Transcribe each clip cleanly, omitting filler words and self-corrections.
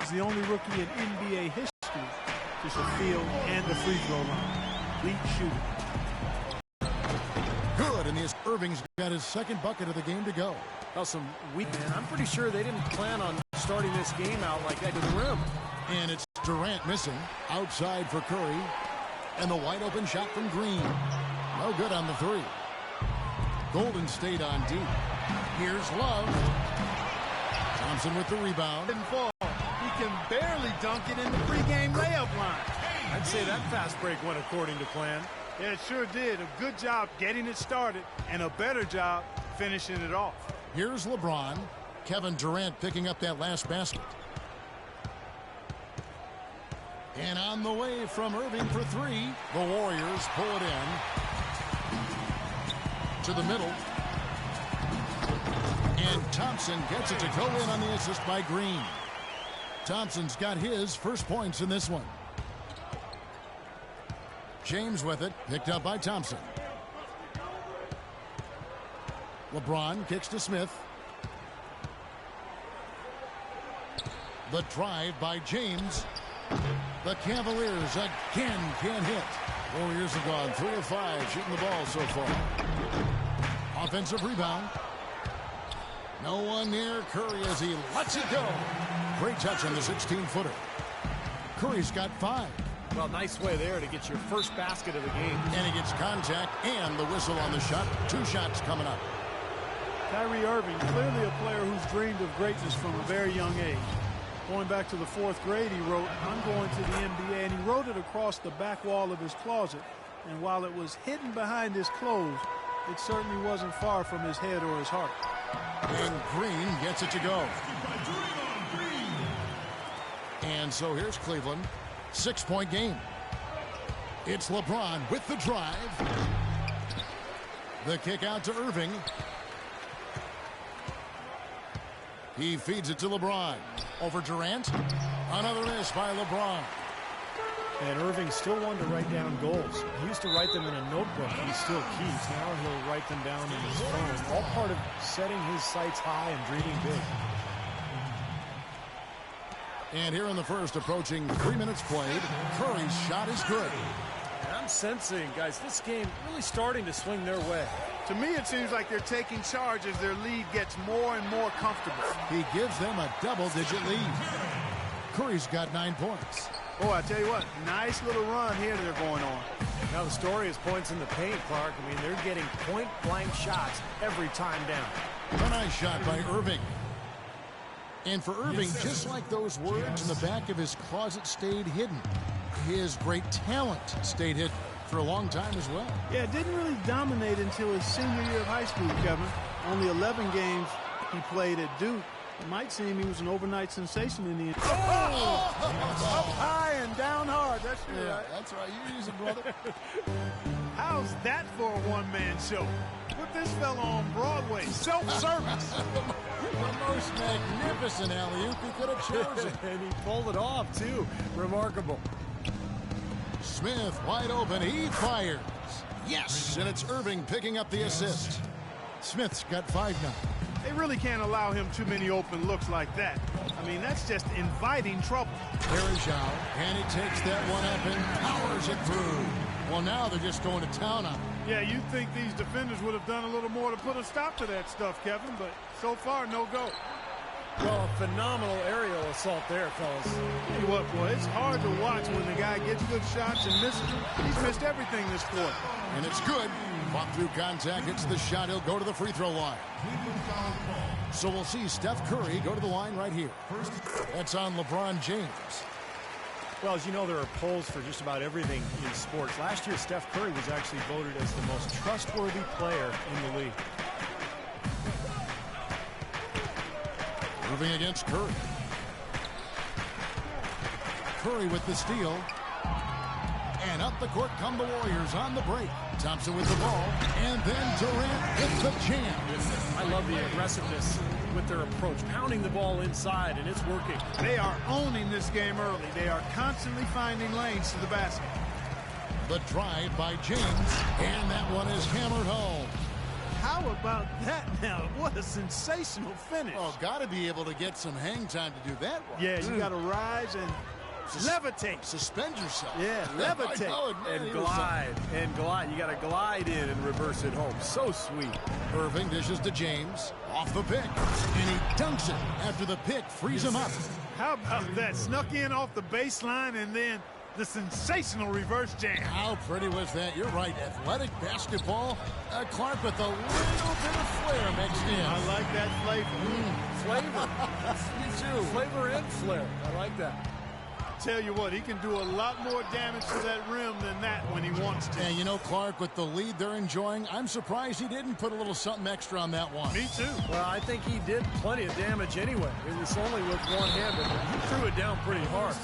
He's the only rookie in NBA history to shoot field and the free throw line. Elite shooter. Good, and Irving's got his second bucket of the game to go. Well, some weak man. I'm pretty sure they didn't plan on starting this game out like that to the rim. And it's Durant missing. Outside for Curry. And the wide open shot from Green. No good on the three. Golden State on D. Here's Love. Thompson with the rebound. Didn't fall. He can barely dunk it in the pregame layup line. I'd say that fast break went according to plan. Yeah, it sure did. A good job getting it started and a better job finishing it off. Here's LeBron. Kevin Durant picking up that last basket. And on the way from Irving for three. The Warriors pull it in. To the middle. And Thompson gets it to go in on the assist by Green. Thompson's got his first points in this one. James with it, picked up by Thompson. LeBron kicks to Smith. The drive by James. The Cavaliers again can't hit. Warriors have gone 3 of 5 shooting the ball so far. Offensive rebound. No one near Curry as he lets it go. Great touch on the 16-footer. Curry's got 5. Well, nice way there to get your first basket of the game. And he gets contact and the whistle on the shot. 2 shots coming up. Kyrie Irving, clearly a player who's dreamed of greatness from a very young age. Going back to the 4th grade, he wrote, "I'm going to the NBA," and he wrote it across the back wall of his closet. And while it was hidden behind his clothes, it certainly wasn't far from his head or his heart. And Green gets it to go. And so here's Cleveland. 6-point game. It's LeBron with the drive. The kick out to Irving. He feeds it to LeBron. Over Durant. Another miss by LeBron. And Irving still wanted to write down goals. He used to write them in a notebook he still keeps. Now he'll write them down in his phone. All part of setting his sights high and dreaming big. And here in the first, approaching 3 minutes played, Curry's shot is good. And I'm sensing, guys, this game really starting to swing their way. To me, it seems like they're taking charge as their lead gets more and more comfortable. He gives them a double-digit lead. Curry's got 9 points. Oh, I tell you what, nice little run here they're going on. Now the story is points in the paint, Clark. I mean, they're getting point-blank shots every time down. A nice shot by Irving. And for Irving, just like those words in the back of his closet stayed hidden, his great talent stayed hidden for a long time as well. Yeah, it didn't really dominate until his senior year of high school, Kevin. Only 11 games he played at Duke. It might seem he was an overnight sensation in the NBA. Up high and down hard. That's right. That's right. You use it, brother. How's that for a one-man show? Put this fella on Broadway. Self-service. The most magnificent alley-oop he could have chosen. And he pulled it off, too. Remarkable. Smith wide open. He fires. Yes, and it's Irving picking up the assist. Smith's got 5 now. They really can't allow him too many open looks like that. I mean, that's just inviting trouble. Harry Zhao, and he takes that one up and powers it through. Well, now they're just going to town on him. Yeah, you'd think these defenders would have done a little more to put a stop to that stuff, Kevin, but so far, no go. Well, a phenomenal aerial assault there, fellas. Tell you what, boy, it's hard to watch when the guy gets good shots and misses them. He's missed everything this quarter. And it's good. Fought through contact, hits the shot. He'll go to the free throw line. So we'll see Steph Curry go to the line right here. That's on LeBron James. Well, as you know, there are polls for just about everything in sports. Last year, Steph Curry was actually voted as the most trustworthy player in the league. Moving against Curry. Curry with the steal. And up the court come the Warriors on the break. Thompson with the ball. And then Durant with the jam. I love the aggressiveness with their approach. Pounding the ball inside, and it's working. They are owning this game early. They are constantly finding lanes to the basket. The drive by James. And that one is hammered home. How about that now? What a sensational finish. Oh, got to be able to get some hang time to do that one. Yeah, you got to rise and levitate. Suspend yourself. Yeah, levitate. And glide. And glide. You got to glide in and reverse it home. So sweet. Irving dishes to James. Off the pick. And he dunks it after the pick frees him up. How about that? Snuck in off the baseline and then the sensational reverse jam. How pretty was that? You're right. Athletic basketball. Clark with a little bit of flair mixed in. I like that flavor. Flavor. Me too. Flavor and flair. I like that. Tell you what, he can do a lot more damage to that rim than that when he wants to. And you know, Clark, with the lead they're enjoying, I'm surprised he didn't put a little something extra on that one. Me too. Well, I think he did plenty of damage anyway. It was only with one hand, but he threw it down pretty hard.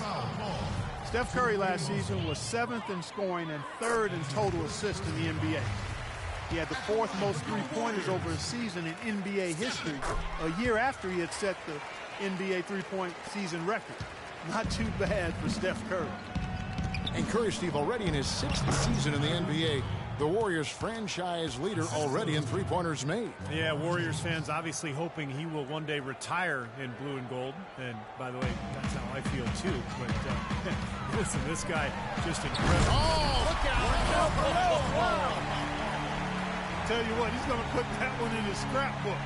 Steph Curry last season was 7th in scoring and 3rd in total assists in the NBA. He had the 4th most three-pointers over a season in NBA history, a year after he had set the NBA three-point season record. Not too bad for Steph Curry. And Curry, Steve, already in his 6th season in the NBA, the Warriors franchise leader already in three-pointers made. Yeah, Warriors fans obviously hoping he will one day retire in blue and gold. And by the way, that's how I feel too. But listen, this guy just incredible. Oh, look out. Tell you what, he's going to put that one in his scrapbook.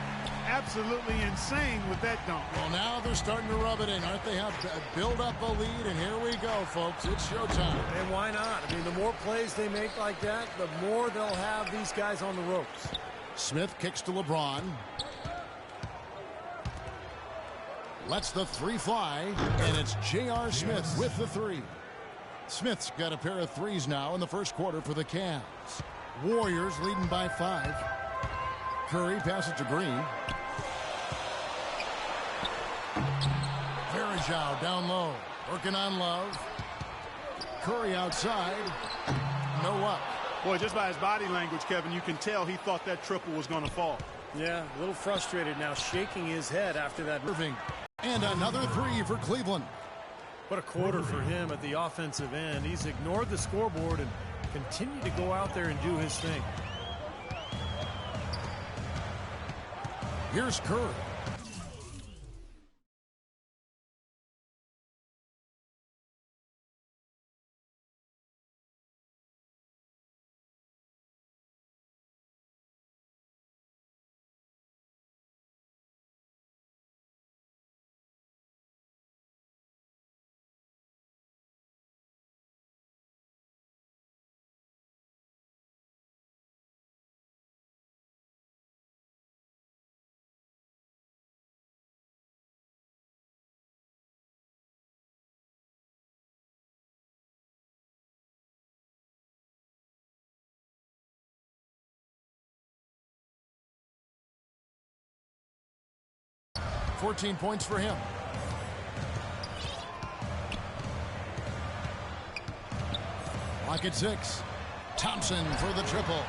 Absolutely insane with that dunk. Well, now they're starting to rub it in, aren't they? Have to build up a lead, and here we go, folks. It's showtime. And why not? I mean, the more plays they make like that, the more they'll have these guys on the ropes. Smith kicks to LeBron. Lets the three fly, and it's J.R. Smith with the three. Smith's got a pair of threes now in the first quarter for the Cavs. Warriors leading by 5. Curry passes to Green. Varejao down low, working on Love. Curry outside, no up. Boy, just by his body language, Kevin, you can tell he thought that triple was going to fall. Yeah, a little frustrated now, shaking his head after that. Irving, and another three for Cleveland. What a quarter for him at the offensive end. He's ignored the scoreboard and continued to go out there and do his thing. Here's Curry. .14 points for him. Lock at 6. Thompson for the triple.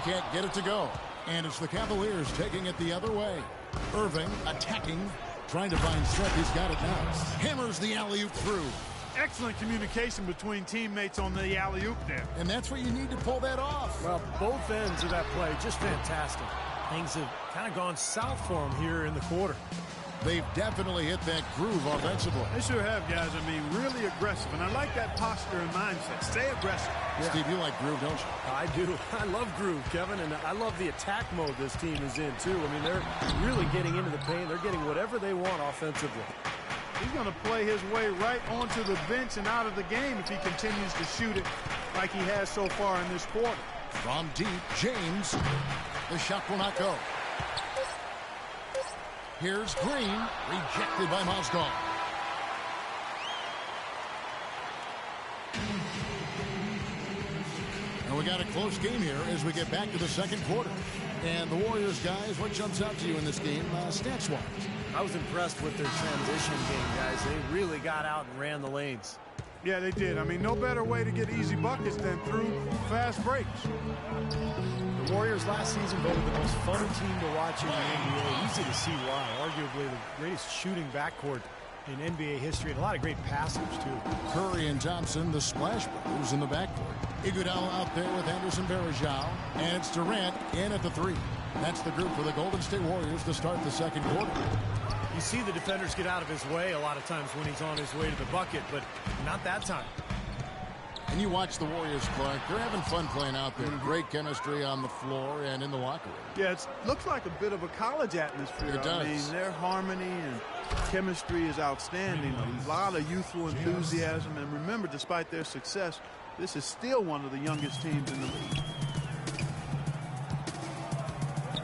Can't get it to go. And it's the Cavaliers taking it the other way. Irving attacking, trying to find Steph. He's got it now. Hammers the alley-oop through. Excellent communication between teammates on the alley-oop there. And that's what you need to pull that off. Well, both ends of that play, just fantastic. Things have kind of gone south for him here in the quarter. They've definitely hit that groove offensively. They sure have, guys. I mean, really aggressive. And I like that posture and mindset. Stay aggressive. Yeah. Steve, you like groove, don't you? I do. I love groove, Kevin. And I love the attack mode this team is in, too. I mean, they're really getting into the paint. They're getting whatever they want offensively. He's going to play his way right onto the bench and out of the game if he continues to shoot it like he has so far in this quarter. From deep, James. The shot will not go. Here's Green, rejected by Mozgov. And we got a close game here as we get back to the second quarter. And the Warriors, guys, what jumps out to you in this game, stats-wise? I was impressed with their transition game, guys. They really got out and ran the lanes. Yeah, they did. I mean, no better way to get easy buckets than through fast breaks. The Warriors last season voted the most fun team to watch in the NBA. Easy to see why. Arguably the greatest shooting backcourt in NBA history, and a lot of great passers, too. Curry and Thompson, the Splash Brothers in the backcourt. Iguodala out there with Anderson Varejao. And it's Durant in at the 3. That's the group for the Golden State Warriors to start the second quarter. You see the defenders get out of his way a lot of times when he's on his way to the bucket, but not that time. And you watch the Warriors, Clark. They're having fun playing out there. Great chemistry on the floor and in the locker room. Yeah, it looks like a bit of a college atmosphere. It does. I mean, their harmony and chemistry is outstanding. A lot of youthful enthusiasm. And remember, despite their success, this is still one of the youngest teams in the league.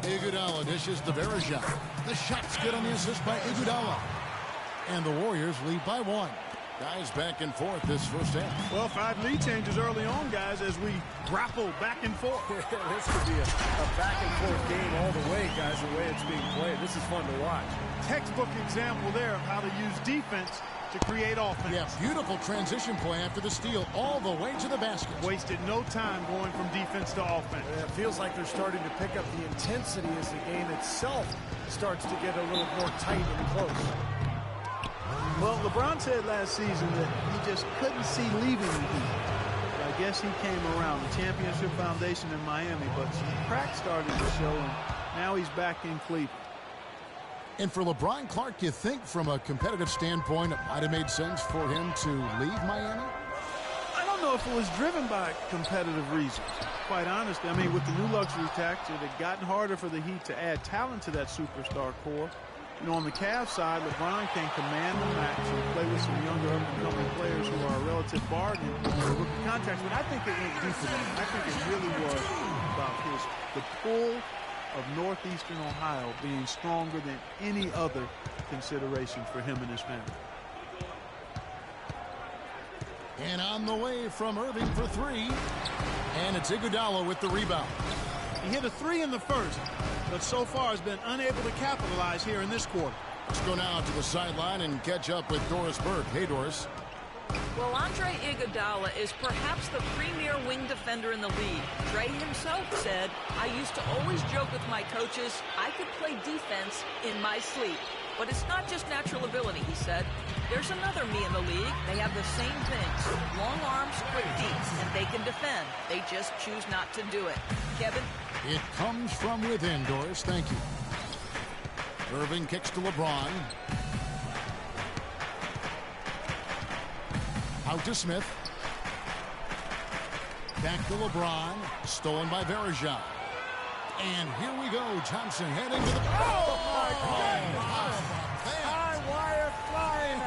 Iguodala dishes to Varejao. The shot's good on the assist by Iguodala. And the Warriors lead by 1. Guys back and forth this first half. Well, 5 lead changes early on, guys, as we grapple back and forth. This could be a back-and-forth game all the way, guys, the way it's being played. This is fun to watch. Textbook example there of how to use defense to create offense. Yeah, beautiful transition play after the steal all the way to the basket. Wasted no time going from defense to offense. It feels like they're starting to pick up the intensity as the game itself starts to get a little more tight and close. Well, LeBron said last season that he just couldn't see leaving the Heat. I guess he came around the championship foundation in Miami, but some cracks started to show, and now he's back in Cleveland. And for LeBron, Clark, you think from a competitive standpoint it might have made sense for him to leave Miami? I don't know if it was driven by competitive reasons. Quite honestly, I mean, with the new luxury tax, it had gotten harder for the Heat to add talent to that superstar core. You know, on the Cavs side, LeBron can command the max and play with some younger up-and-coming players who are a relative bargain for rookie contracts. But I think it went deeper than that. I think it really was about the pull of Northeastern Ohio being stronger than any other consideration for him and his family. And on the way from Irving for 3. And it's Iguodala with the rebound. He hit a 3 in the first, but so far has been unable to capitalize here in this quarter. Let's go now to the sideline and catch up with Doris Burke. Hey, Doris. Well, Andre Iguodala is perhaps the premier wing defender in the league. Dre himself said, "I used to always joke with my coaches, I could play defense in my sleep. But it's not just natural ability," he said. "There's another me in the league. They have the same things. Long arms, quick feet, and they can defend. They just choose not to do it." Kevin? It comes from within, Doris. Thank you. Irving kicks to LeBron. Out to Smith. Back to LeBron. Stolen by Varejao. And here we go. Thompson heading to the... Oh, my God! High wire flying.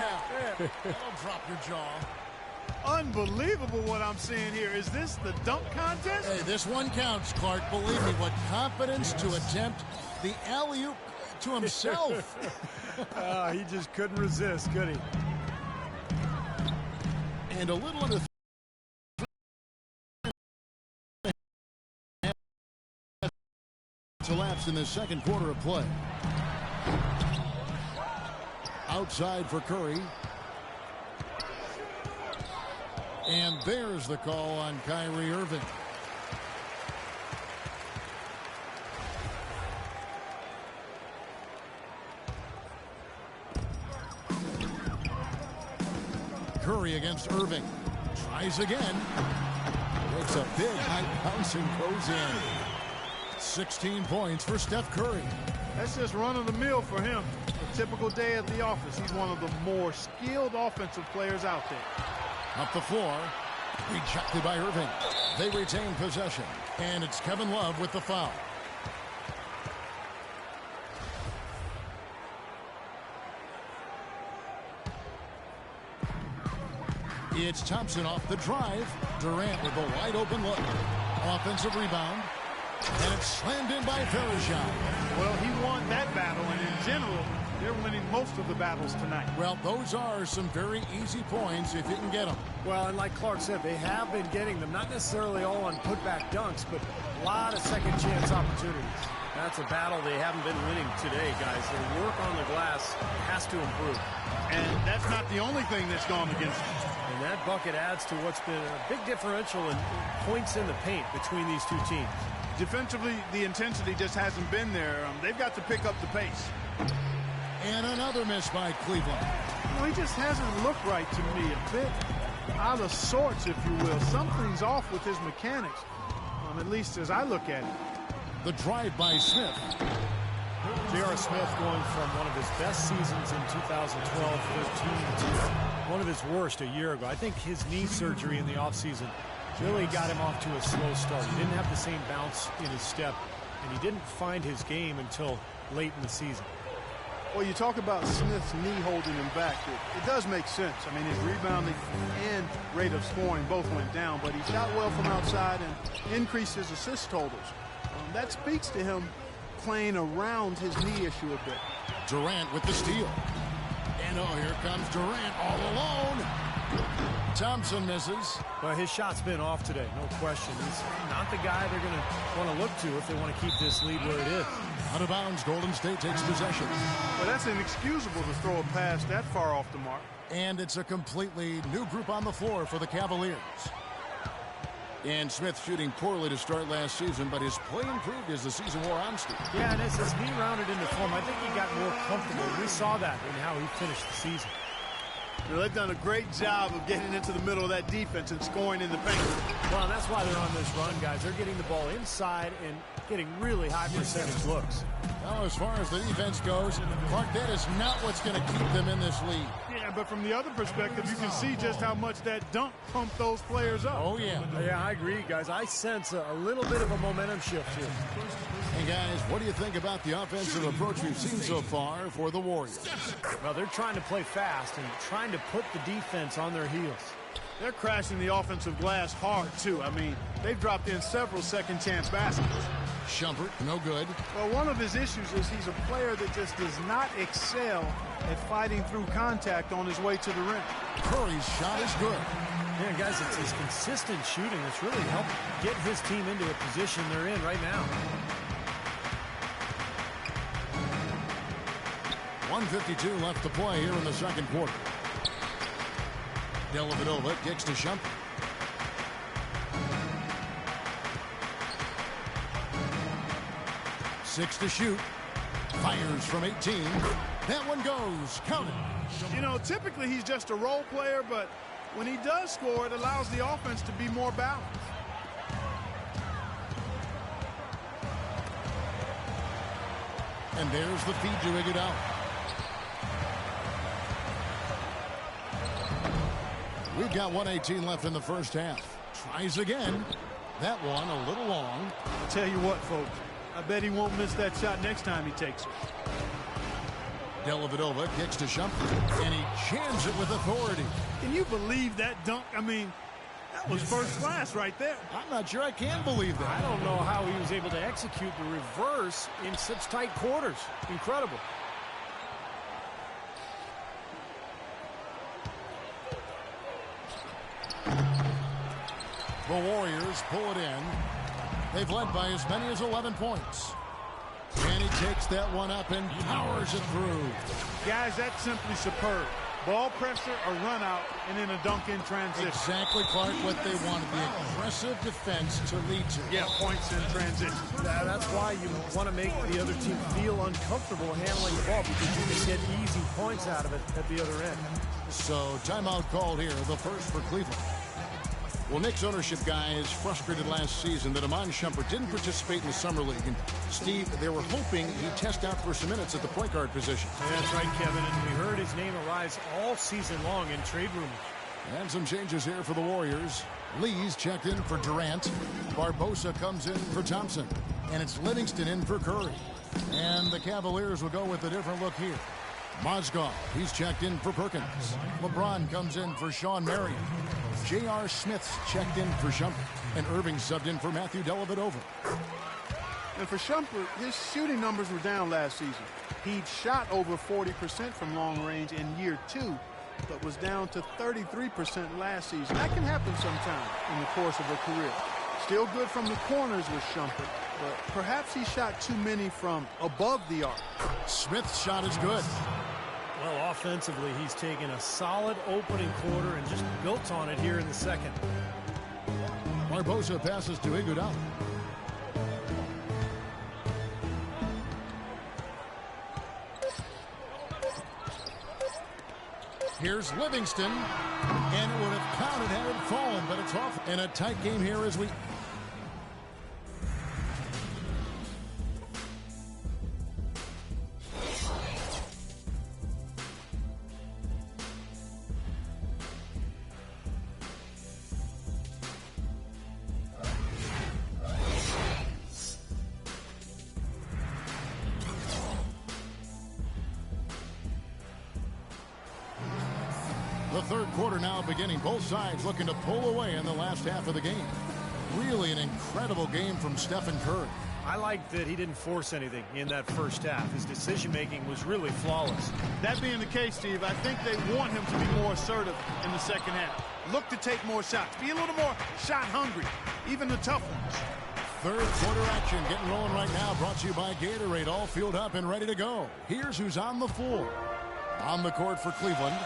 Don't drop your jaw. Unbelievable what I'm seeing here. Is this the dunk contest? Hey, this one counts, Clark. Believe me, what confidence to attempt the alley-oop to himself. He just couldn't resist, could he? And a little under to lapse in the second quarter of play. Outside for Curry. And there's the call on Kyrie Irving. Curry against Irving. Tries again. Makes a big high bounce and goes in. 16 points for Steph Curry. That's just run-of-the-mill for him. A typical day at the office. He's one of the more skilled offensive players out there. Up the floor. Rejected by Irving. They retain possession. And it's Kevin Love with the foul. It's Thompson off the drive. Durant with a wide open look. Offensive rebound. And it's slammed in by Varejao. Well, he won that battle, and in general, they're winning most of the battles tonight. Well, those are some very easy points if you can get them. Well, and like Clark said, they have been getting them, not necessarily all on putback dunks, but a lot of second chance opportunities. That's a battle they haven't been winning today, guys. Their work on the glass has to improve. And that's not the only thing that's gone against them. And that bucket adds to what's been a big differential in points in the paint between these two teams. Defensively, the intensity just hasn't been there. They've got to pick up the pace. And another miss by Cleveland. Well, he just hasn't looked right to me. A bit out of sorts, if you will. Something's off with his mechanics, at least as I look at it. The drive by Smith. J.R. Smith going from one of his best seasons in 2012-13 to one of his worst a year ago. I think his knee surgery in the offseason really got him off to a slow start. He didn't have the same bounce in his step, and he didn't find his game until late in the season. Well, you talk about Smith's knee holding him back. It does make sense. I mean, his rebounding and rate of scoring both went down, but he shot well from outside and increased his assist totals. That speaks to him playing around his knee issue a bit. Durant with the steal. And oh, here comes Durant all alone. Thompson misses. Well, his shot's been off today, no question. He's not the guy they're going to want to look to if they want to keep this lead where it is. Out of bounds, Golden State takes possession. Well, that's inexcusable to throw a pass that far off the mark. And it's a completely new group on the floor for the Cavaliers. And Smith shooting poorly to start last season, but his play improved as the season wore on, Steve. Yeah, and as his knee rounded into form, I think he got more comfortable. We saw that in how he finished the season. You know, they've done a great job of getting into the middle of that defense and scoring in the paint. Well, and that's why they're on this run, guys. They're getting the ball inside and getting really high percentage looks. Now, as far as the defense goes, Clark, that is not what's going to keep them in this league. Yeah, but from the other perspective, you can see just how much that dunk pumped those players up. Oh, yeah. Yeah, I agree, guys. I sense a little bit of a momentum shift here. Hey, guys, what do you think about the offensive approach we've seen so far for the Warriors? Well, they're trying to play fast and trying to put the defense on their heels. They're crashing the offensive glass hard, too. I mean, they've dropped in several second-chance baskets. Shumpert, no good. Well, one of his issues is he's a player that just does not excel at fighting through contact on his way to the rim. Curry's shot is good. Yeah, guys, it's his consistent shooting that's really helped get his team into a position they're in right now. 1:52 left to play here in the second quarter. Dellavedova kicks to Shumpert. Six to shoot. Fires from 18. That one goes. Count it. You know, typically he's just a role player, but when he does score, it allows the offense to be more balanced. And there's the feed to Iguodala. We've got 1:18 left in the first half. Tries again. That one a little long. I'll tell you what, folks. I bet he won't miss that shot next time he takes it. Dellavedova kicks to Shumpert, and he jams it with authority. Can you believe that dunk? I mean, that was first class right there. I'm not sure I can believe that. I don't know how he was able to execute the reverse in such tight quarters. Incredible. The Warriors pull it in. They've led by as many as 11 points. And he takes that one up and powers it through. Guys, that's simply superb. Ball pressure, a run out, and then a dunk in transition. Exactly, Clark, what they wanted. The aggressive defense to lead to. Yeah, points in transition. That's why you want to make the other team feel uncomfortable handling the ball, because you can get easy points out of it at the other end. So timeout called here, the first for Cleveland. Well, Knicks ownership guys frustrated last season that Iman Shumpert didn't participate in the Summer League. And, Steve, they were hoping he'd test out for some minutes at the point guard position. Yeah, that's right, Kevin. And we heard his name arise all season long in trade rumors. And some changes here for the Warriors. Lee's checked in for Durant. Barbosa comes in for Thompson. And it's Livingston in for Curry. And the Cavaliers will go with a different look here. Mozgov, he's checked in for Perkins. LeBron comes in for Sean Marion. J.R. Smith's checked in for Shumpert. And Irving subbed in for Matthew Dellavedova. And for Shumpert, his shooting numbers were down last season. He'd shot over 40% from long range in year 2, but was down to 33% last season. That can happen sometime in the course of a career. Still good from the corners with Shumpert, but perhaps he shot too many from above the arc. Smith's shot is good. Well, offensively, he's taken a solid opening quarter and just built on it here in the second. Barbosa passes to Iguodala. Here's Livingston, and it would have counted had it fallen, but it's off. In a tight game here as we... The third quarter now beginning. Both sides looking to pull away in the last half of the game. Really an incredible game from Stephen Curry. I like that he didn't force anything in that first half. His decision-making was really flawless. That being the case, Steve, I think they want him to be more assertive in the second half. Look to take more shots. Be a little more shot hungry, even the tough ones. Third quarter action getting rolling right now. Brought to you by Gatorade. All fueled up and ready to go. Here's who's on the floor. On the court for Cleveland.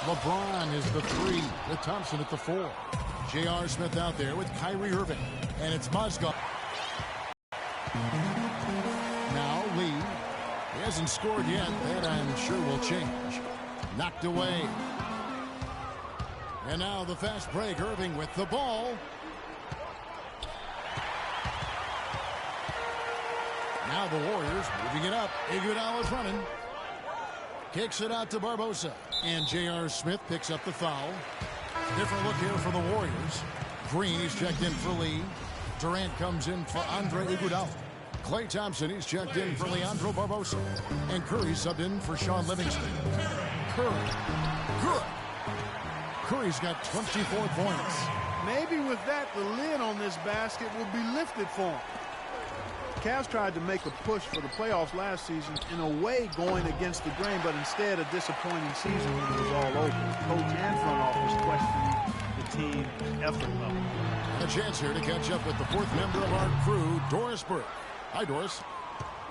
LeBron is the 3 with Thompson at the 4. J.R. Smith out there with Kyrie Irving. And it's Mozgov. Now Lee. He hasn't scored yet. That I'm sure will change. Knocked away. And now the fast break. Irving with the ball. Now the Warriors moving it up. Iguodala's running. Kicks it out to Barbosa. And J.R. Smith picks up the foul. Different look here for the Warriors. Green, he's checked in for Lee. Durant comes in for Andre Iguodala. Klay Thompson, he's checked in for Leandro Barbosa. And Curry subbed in for Sean Livingston. Curry. Good. Curry's got 24 points. Maybe with that, the lid on this basket will be lifted for him. Cavs tried to make a push for the playoffs last season, in a way going against the grain, but instead a disappointing season when it was all over. Coach and front office questioning the team effort level. A chance here to catch up with the fourth member of our crew, Doris Burke. Hi, Doris.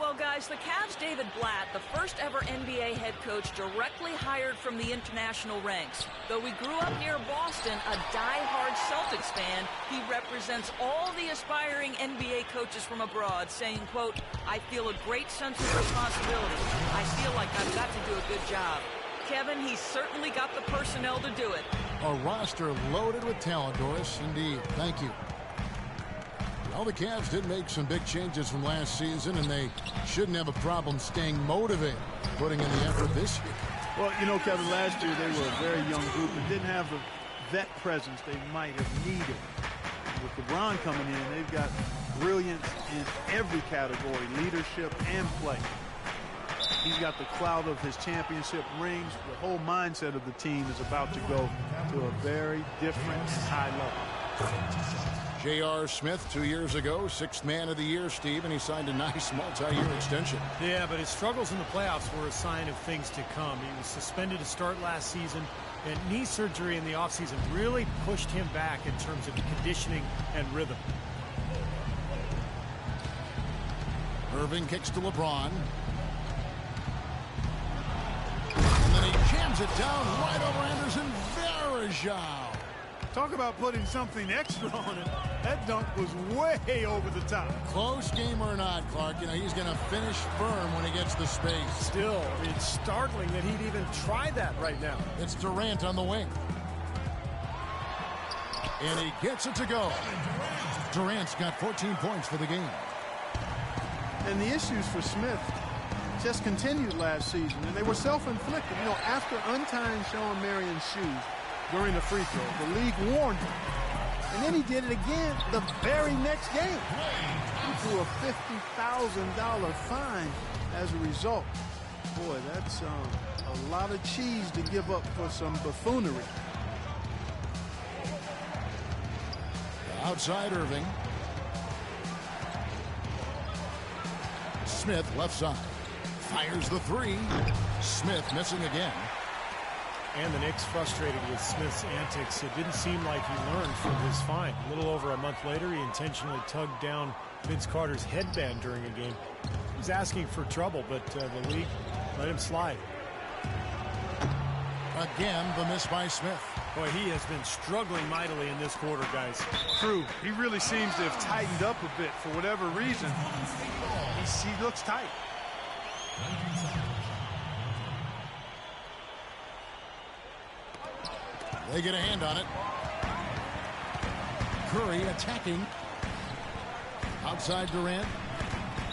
Well, guys, the Cavs' David Blatt, the first ever NBA head coach directly hired from the international ranks. Though we grew up near Boston, a die-hard Celtics fan, he represents all the aspiring NBA coaches from abroad, saying, quote, I feel a great sense of responsibility. I feel like I've got to do a good job. Kevin, he's certainly got the personnel to do it. A roster loaded with talent, Doris. Indeed. Thank you. Well, the Cavs did make some big changes from last season, and they shouldn't have a problem staying motivated, putting in the effort this year. Well, you know, Kevin, last year they were a very young group and didn't have the vet presence they might have needed. With LeBron coming in, they've got brilliance in every category, leadership and play. He's got the clout of his championship rings. The whole mindset of the team is about to go to a very different high level. J.R. Smith 2 years ago, 6th man of the year, Steve, and he signed a nice multi-year extension. Yeah, but his struggles in the playoffs were a sign of things to come. He was suspended to start last season, and knee surgery in the offseason really pushed him back in terms of conditioning and rhythm. Irving kicks to LeBron. And then he jams it down right over Anderson. Varejao. Talk about putting something extra on it. That dunk was way over the top. Close game or not, Clark, you know, he's going to finish firm when he gets the space. Still, it's startling that he'd even try that right now. It's Durant on the wing. And he gets it to go. Durant's got 14 points for the game. And the issues for Smith just continued last season, and they were self-inflicted. You know, after untying Sean Marion's shoes during the free throw, the league warned him. And then he did it again the very next game. He threw a $50,000 fine as a result. Boy, that's a lot of cheese to give up for some buffoonery. Outside Irving. Smith left side. Fires the 3. Smith missing again. And the Knicks frustrated with Smith's antics. It didn't seem like he learned from his fine. A little over a month later, he intentionally tugged down Vince Carter's headband during a game. He was asking for trouble, but the league let him slide. Again, the miss by Smith. Boy, he has been struggling mightily in this quarter, guys. True. He really seems to have tightened up a bit for whatever reason. He looks tight. They get a hand on it. Curry attacking. Outside Durant.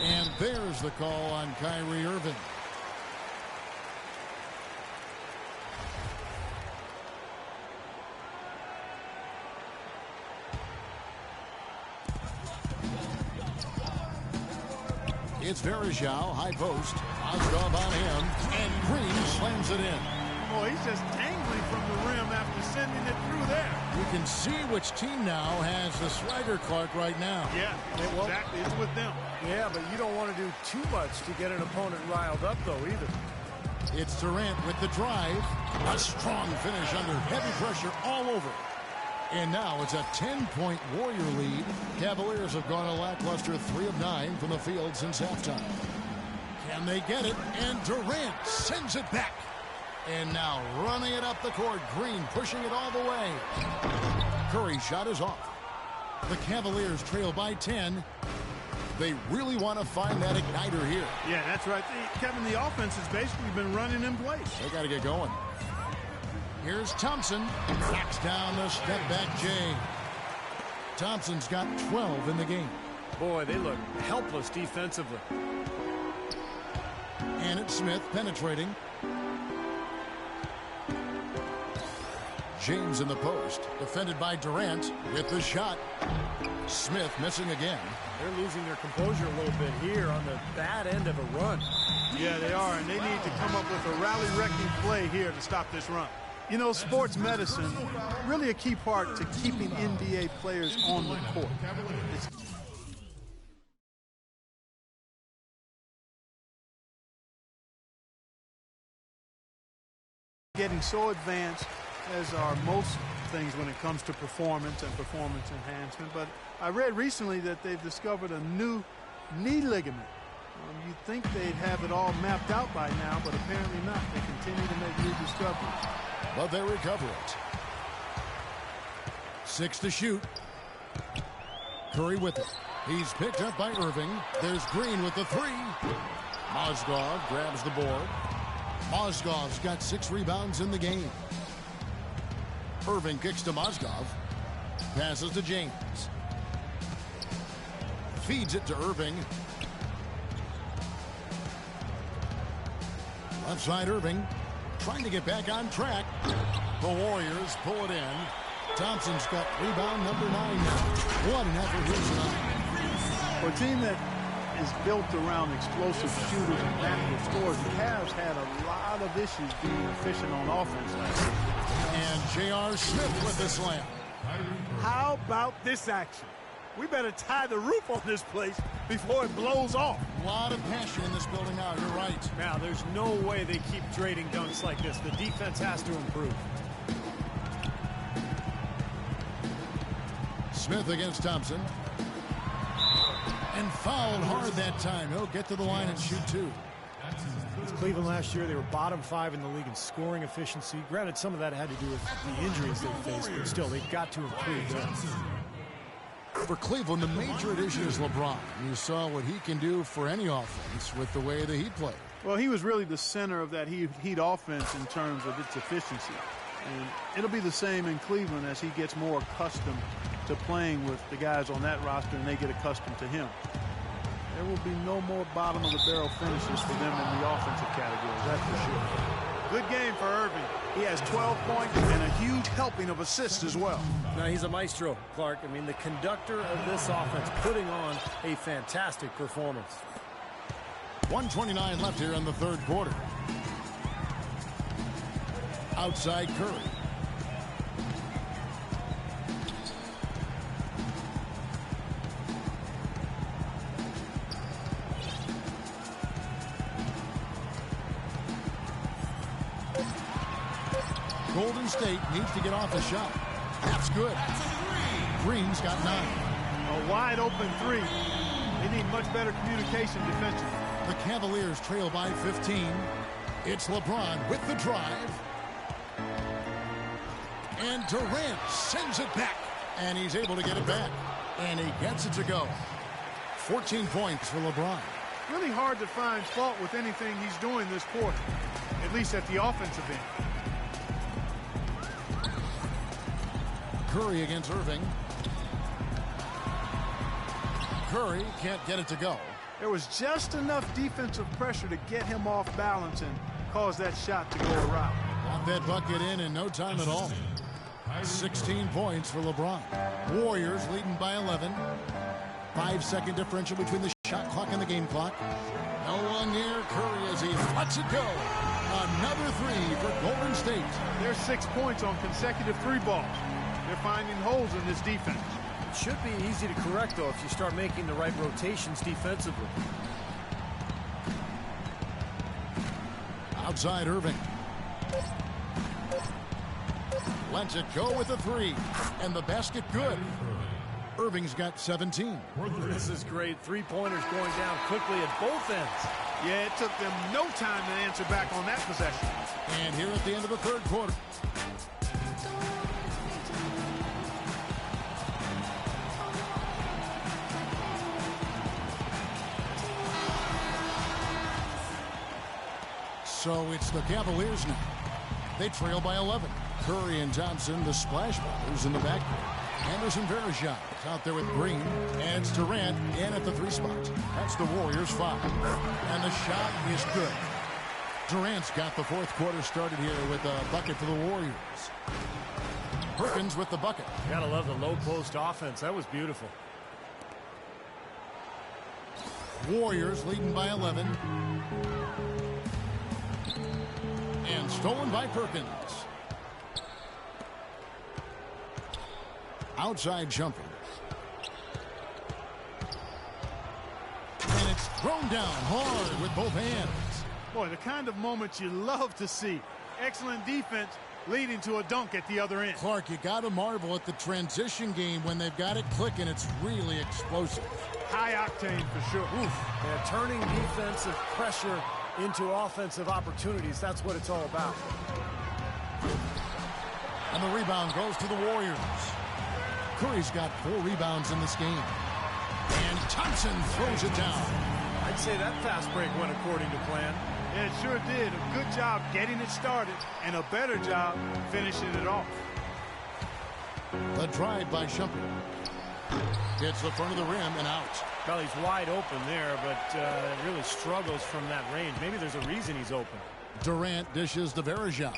And there's the call on Kyrie Irving. It's Varejao, high post. Mozgov on him, and Green slams it in. Boy, he's just dangling from the rim after sending it through there. You can see which team now has the swagger, Clark, right now. Yeah, exactly. It's with them. Yeah, but you don't want to do too much to get an opponent riled up, though, either. It's Durant with the drive. A strong finish under heavy pressure all over. And now it's a 10-point Warrior lead. Cavaliers have gone a lackluster 3 of 9 from the field since halftime. Can they get it? And Durant sends it back. And now running it up the court. Green pushing it all the way. Curry's shot is off. The Cavaliers trail by 10. They really want to find that igniter here. Yeah, that's right. Kevin, the offense has basically been running in place. They got to get going. Here's Thompson. Knocks down the step-back J. Thompson's got 12 in the game. Boy, they look helpless defensively. And it's Smith penetrating. James in the post. Defended by Durant with the shot. Smith missing again. They're losing their composure a little bit here on the bad end of a run. Yeah, they are, and they need to come up with a rally-wrecking play here to stop this run. You know, sports medicine, really a key part to keeping NBA players on the court. It's getting so advanced, as are most things when it comes to performance and performance enhancement. But I read recently that they've discovered a new knee ligament. You'd think they'd have it all mapped out by now, but apparently not. They continue to make new discoveries. But they recover it. 6 to shoot. Curry with it. He's picked up by Irving. There's Green with the 3. Mozgov grabs the board. Mozgov's got 6 rebounds in the game. Irving kicks to Mozgov. Passes to James. Feeds it to Irving. Left side Irving. Trying to get back on track. The Warriors pull it in. Thompson's got rebound number 9 now. What an effort here tonight. For a team that is built around explosive shooters and backward scorers, the Cavs had a lot of issues being efficient on offense last year. And J.R. Smith with the slam. How about this action? We better tie the roof on this place before it blows off. A lot of passion in this building now. You're right. Now, there's no way they keep trading dunks like this. The defense has to improve. Smith against Thompson. And fouled hard that time. He'll get to the line and shoot 2. Cleveland last year, they were bottom 5 in the league in scoring efficiency. Granted, some of that had to do with the injuries they faced, but still, they've got to improve there. For Cleveland, the major addition is LeBron. You saw what he can do for any offense with the way the Heat play. Well, he was really the center of that Heat offense in terms of its efficiency. And it'll be the same in Cleveland as he gets more accustomed to playing with the guys on that roster and they get accustomed to him. There will be no more bottom-of-the-barrel finishes for them in the offensive categories, that's for sure. Good game for Irving. He has 12 points and a huge helping of assists as well. Now, he's a maestro, Clark. I mean, the conductor of this offense putting on a fantastic performance. 1:29 left here in the third quarter. Outside Curry. Golden State needs to get off the shot. That's good. Green's got 9. A wide open 3. They need much better communication defensively. The Cavaliers trail by 15. It's LeBron with the drive. And Durant sends it back. And he's able to get it back. And he gets it to go. 14 points for LeBron. Really hard to find fault with anything he's doing this quarter, at least at the offensive end. Curry against Irving. Curry can't get it to go. There was just enough defensive pressure to get him off balance and cause that shot to go around. Got that bucket in no time at all. 16 points for LeBron. Warriors leading by 11. 5-second differential between the shot clock and the game clock. No one near Curry as he lets it go. Another three for Golden State. There's 6 points on consecutive three balls. They're finding holes in this defense. It should be easy to correct, though, if you start making the right rotations defensively. Outside Irving. Lets it go with a three. And the basket good. Irving's got 17. This is great. Three-pointers going down quickly at both ends. Yeah, it took them no time to answer back on that possession. And here at the end of the third quarter. So it's the Cavaliers now. They trail by 11. Curry and Thompson, the splash brothers in the backcourt. Anderson Varejao out there with Green. And it's Durant in at the three spot. That's the Warriors 5. And the shot is good. Durant's got the fourth quarter started here with a bucket for the Warriors. Perkins with the bucket. Gotta love the low post offense. That was beautiful. Warriors leading by 11. And stolen by Perkins. Outside jumper. And it's thrown down hard with both hands. Boy, the kind of moments you love to see. Excellent defense leading to a dunk at the other end. Clark, you got to marvel at the transition game when they've got it clicking. It's really explosive. High octane for sure. Oof. Yeah, turning defensive pressure into offensive opportunities. That's what it's all about. And the rebound goes to the Warriors. Curry's got 4 rebounds in this game. And Thompson throws it down. I'd say that fast break went according to plan. Yeah, it sure did. A good job getting it started and a better job finishing it off. The drive by Shumpert. Hits the front of the rim and out. Well, he's wide open there, but really struggles from that range. Maybe there's a reason he's open. Durant dishes to Varejao.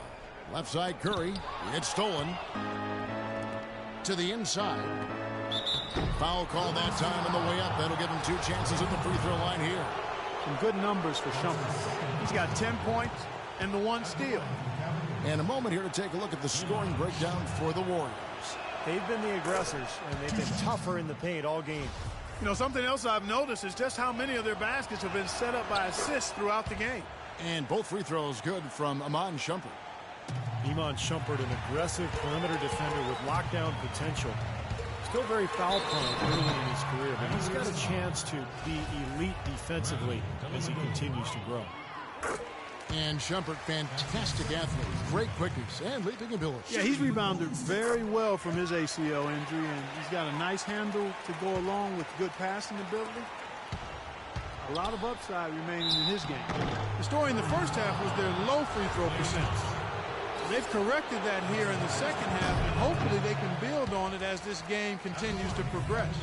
Left side Curry. It's stolen. To the inside. Foul call that time on the way up. That'll give him 2 chances at the free throw line here. Some good numbers for Shumpert. He's got 10 points and the 1 steal. And a moment here to take a look at the scoring breakdown for the Warriors. They've been the aggressors, and they've been tougher in the paint all game. You know, something else I've noticed is just how many of their baskets have been set up by assists throughout the game. And both free throws good from Iman Shumpert. Iman Shumpert, an aggressive perimeter defender with lockdown potential. Still very foul prone early in his career, but he's got a chance to be elite defensively as he continues to grow. And Shumpert, fantastic athlete, great quickness and leaping ability. Yeah, he's rebounded very well from his ACL injury, and he's got a nice handle to go along with good passing ability. A lot of upside remaining in his game. The story in the first half was their low free throw percentage. They've corrected that here in the second half, and hopefully they can build on it as this game continues to progress.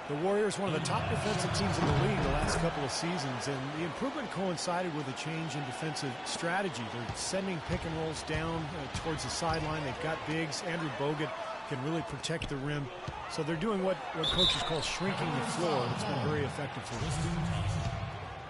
The Warriors, one of the top defensive teams in the league the last couple of seasons, and the improvement coincided with a change in defensive strategy. They're sending pick and rolls down towards the sideline. They've got bigs. Andrew Bogut can really protect the rim. So they're doing what coaches call shrinking the floor, and it's been very effective for them.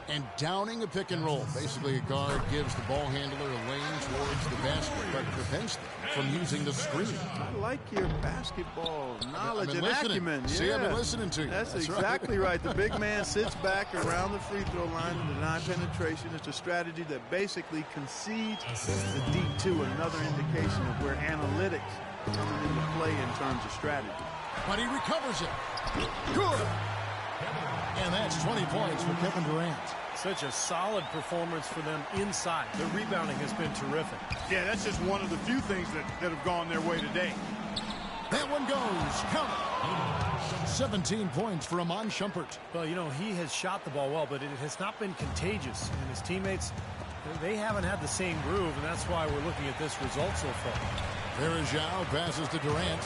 And downing a pick and roll. Basically, a guard gives the ball handler a lane towards the basket, but prevents them from using the screen. I like your basketball knowledge and listening. acumen. See, yeah. I've been listening to you. That's That's exactly right. right. The big man sits back around the free throw line and deny penetration. It's a strategy that basically concedes the deep two, another indication of where analytics coming into play in terms of strategy. But he recovers it. Good. And that's 20 points for Kevin Durant. Such a solid performance for them inside. Their rebounding has been terrific. Yeah, that's just one of the few things that have gone their way today. That one goes. Count it. 17 points for Iman Shumpert. Well, you know, he has shot the ball well, but it has not been contagious. And his teammates, they haven't had the same groove, and that's why we're looking at this result so far. Varejao passes to Durant.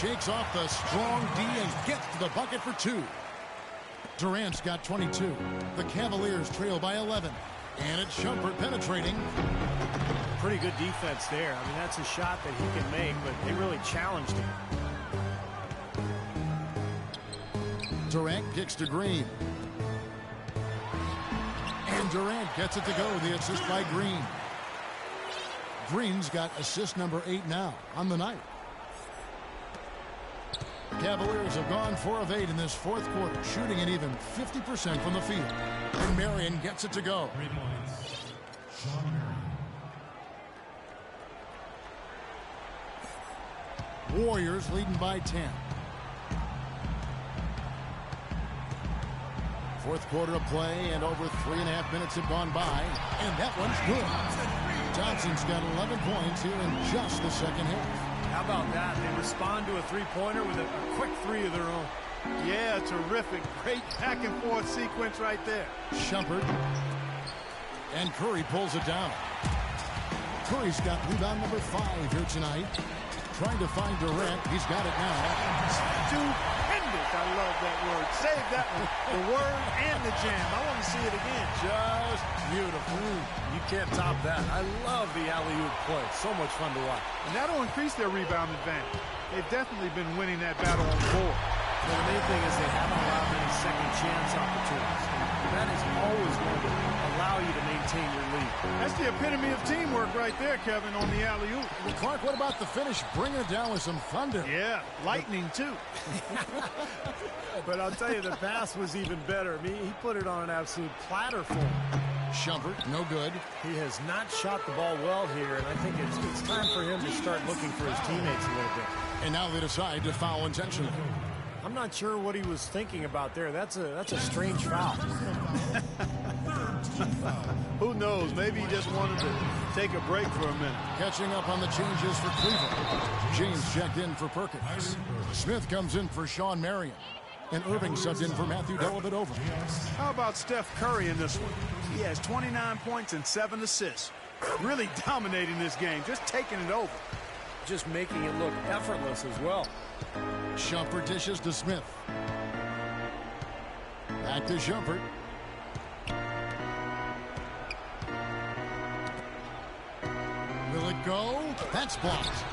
Shakes off the strong D and gets to the bucket for 2. Durant's got 22. The Cavaliers trail by 11. And it's Shumpert penetrating. Pretty good defense there. I mean, that's a shot that he can make, but they really challenged him. Durant kicks to Green. And Durant gets it to go. The assist by Green. Green's got assist number 8 now on the night. Cavaliers have gone 4 of 8 in this fourth quarter, shooting an even 50% from the field. And Marion gets it to go. Warriors leading by 10. Fourth quarter of play, and over 3.5 minutes have gone by, and that one's good. Johnson's got 11 points here in just the second half. How about that? They respond to a three-pointer with a quick 3 of their own. Yeah, terrific. Great back-and-forth sequence right there. Shumpert. And Curry pulls it down. Curry's got rebound number 5 here tonight. Trying to find Durant. He's got it now. Stupendous. I love that word. Save that one. The word and the jam. I want to see it again. Just beautiful. You can't top that. I love the alley-oop play. So much fun to watch. And that'll increase their rebound advantage. They've definitely been winning that battle on the board. Well, the main thing is they haven't allowed many second chance opportunities. That is always going to allow you to maintain your lead. That's the epitome of teamwork right there, Kevin, on the alley-oop. Well, Clark, what about the finish? Bringing it down with some thunder. Yeah, lightning, too. But I'll tell you, the pass was even better. I mean, he put it on an absolute platter for him. Shumpert, no good. He has not shot the ball well here, and I think it's time for him to start looking for his teammates a little bit. And now they decide to foul intentionally. I'm not sure what he was thinking about there. That's a strange foul. Who knows? Maybe he just wanted to take a break for a minute. Catching up on the changes for Cleveland. James checked in for Perkins. Smith comes in for Sean Marion. And Irving subbed in for Matthew Dellavedova. How about Steph Curry in this one? He has 29 points and 7 assists. Really dominating this game, just taking it over. Just making it look effortless as well. Shumpert dishes to Smith. Back to Shumpert. Will it go? That's blocked.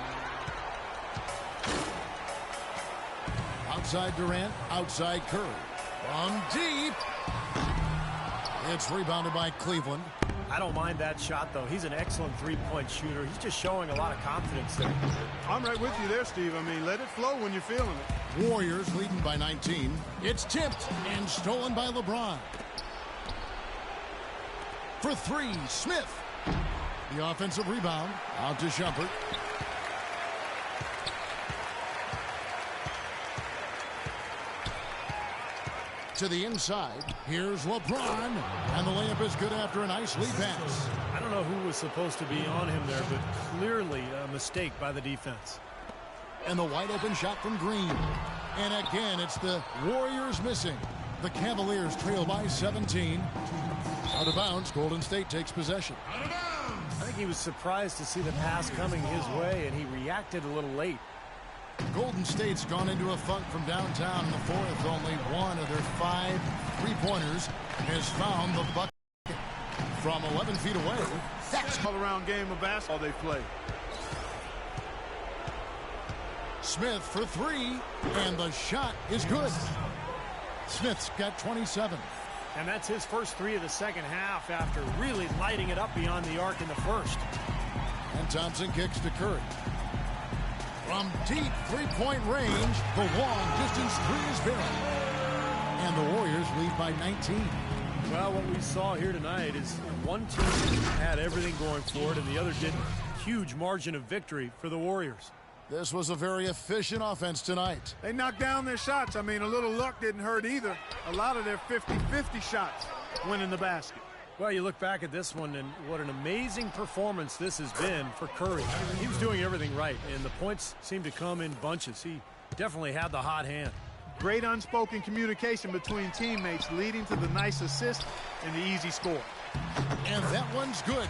Outside Durant, outside Curry. From deep. It's rebounded by Cleveland. I don't mind that shot, though. He's an excellent three-point shooter. He's just showing a lot of confidence there. I'm right with you there, Steve. I mean, let it flow when you're feeling it. Warriors leading by 19. It's tipped and stolen by LeBron. For 3, Smith. The offensive rebound out to Shumpert. To the inside. Here's LeBron. And the layup is good after a nice lead pass. I don't know who was supposed to be on him there, but clearly a mistake by the defense. And the wide open shot from Green. And again, it's the Warriors missing. The Cavaliers trail by 17. Out of bounds, Golden State takes possession. I think he was surprised to see the pass coming his way, and he reacted a little late. Golden State's gone into a funk from downtown in the fourth. Only one of their 5 three-pointers has found the bucket from 11 feet away. That's all-around game of basketball they play. Smith for 3, and the shot is good. Smith's got 27. And that's his first 3 of the second half after really lighting it up beyond the arc in the first. And Thompson kicks to Curry. From deep three-point range, the long-distance 3 is buried. And the Warriors lead by 19. Well, what we saw here tonight is one team had everything going for it, and the other didn't. Huge margin of victory for the Warriors. This was a very efficient offense tonight. They knocked down their shots. I mean, a little luck didn't hurt either. A lot of their 50-50 shots went in the basket. Well, you look back at this one, and what an amazing performance this has been for Curry. He was doing everything right, and the points seemed to come in bunches. He definitely had the hot hand. Great unspoken communication between teammates leading to the nice assist and the easy score. And that one's good.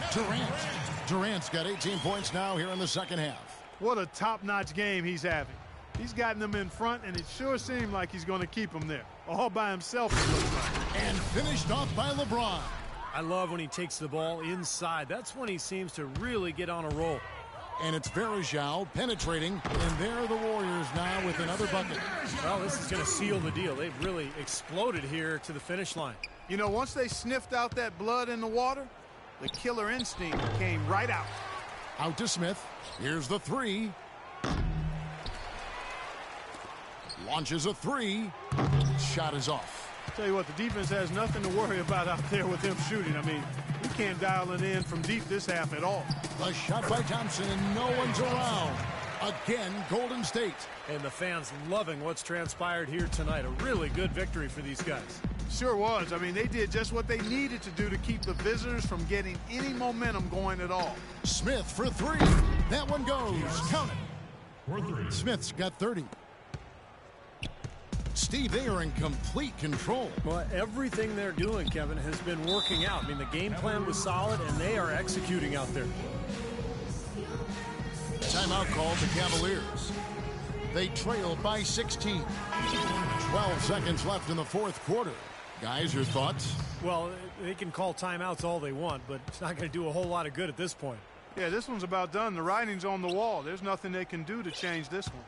Durant's got 18 points now here in the second half. What a top-notch game he's having. He's gotten them in front, and it sure seemed like he's going to keep them there. All by himself, it looks like. And finished off by LeBron. I love when he takes the ball inside. That's when he seems to really get on a roll. And it's Varejao penetrating, and there are the Warriors now with another bucket. Well, this is going to seal the deal. They've really exploded here to the finish line. You know, once they sniffed out that blood in the water, the killer instinct came right out. Out to Smith. Here's the three. Launches a three. Shot is off. Tell you what, the defense has nothing to worry about out there with him shooting. I mean, he can't dial it in from deep this half at all. A shot by Thompson, and no one's around. Again, Golden State. And the fans loving what's transpired here tonight. A really good victory for these guys. Sure was. I mean, they did just what they needed to do to keep the visitors from getting any momentum going at all. Smith for three. That one goes. Count it. Smith's got 30. Steve, they are in complete control. Well, everything they're doing, Kevin, has been working out. I mean, the game plan was solid, and they are executing out there. Timeout called the Cavaliers. They trail by 16. 12 seconds left in the fourth quarter. Guys, your thoughts? Well, they can call timeouts all they want, but it's not going to do a whole lot of good at this point. Yeah, this one's about done. The writing's on the wall. There's nothing they can do to change this one.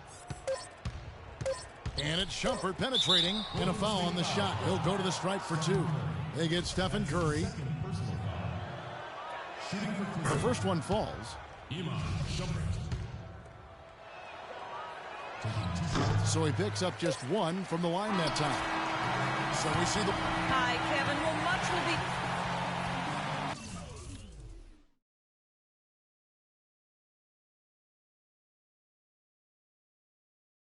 And it's Shumpert penetrating, and a foul on the shot. He'll go to the stripe for two. They get Stephen Curry. The first one falls. So he picks up just one from the line that time. So we see the... Hi, Kevin. Well, much will be